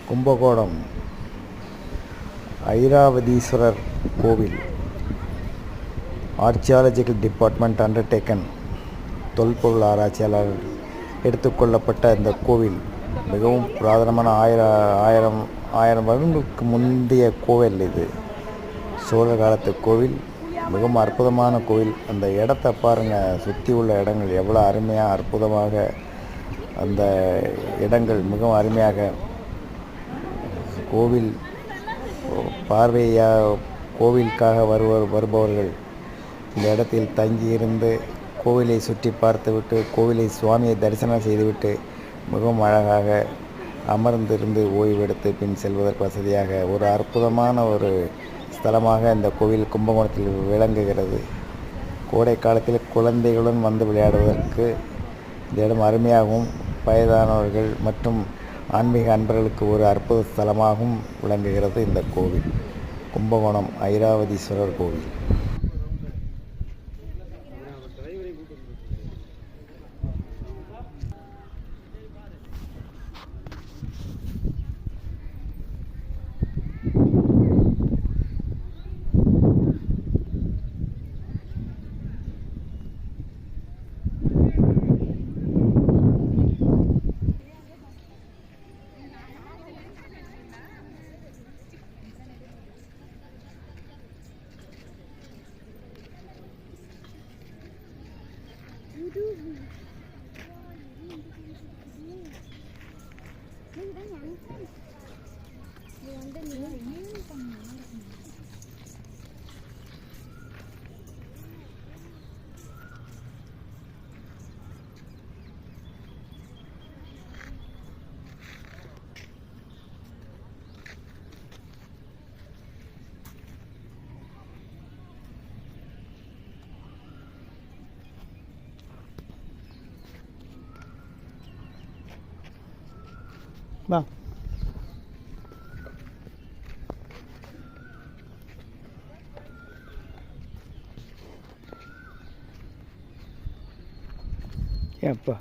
கும்பகோணம் ஐராவதீஸ்வரர் கோவில் archaeological department undertaking தொல்பொருள் ஆராய்ச்சியாளர் எடுத்துக்கொள்ளப்பட்ட இந்த கோவில் மிகவும் புராதனமான ஆயிரம் வருடங்களுக்கு முந்தைய கோவில். இது சோழர் காலத்து கோவில், மிகவும் அற்புதமான கோவில். அந்த இடத்த பாருங்கள், சுற்றி உள்ள இடங்கள் எவ்வளோ அருமையாக அற்புதமாக, அந்த இடங்கள் மிகவும் அருமையாக கோவில் கோவிலுக்காக வருபவர்கள் இந்த இடத்தில் தங்கியிருந்து கோவிலை சுற்றி பார்த்துவிட்டு, கோவிலை சுவாமியை தரிசனம் செய்துவிட்டு மிகவும் அழகாக அமர்ந்திருந்து ஓய்வெடுத்து பின் செல்வதற்கு வசதியாக ஒரு அற்புதமான ஒரு ஸ்தலமாக இந்த கோவில் கும்பகோணத்தில் விளங்குகிறது. கோடை காலத்தில் குழந்தைகளுடன் வந்து விளையாடுவதற்கு இந்த இடம் அருமையாகவும், வயதானவர்கள் மற்றும் ஆன்மீக அன்பர்களுக்கு ஒரு அற்புத ஸ்தலமாகவும் விளங்குகிறது இந்த கோவில். கும்பகோணம் ஐராவதீஸ்வரர் கோவில். வா. ஏப்பா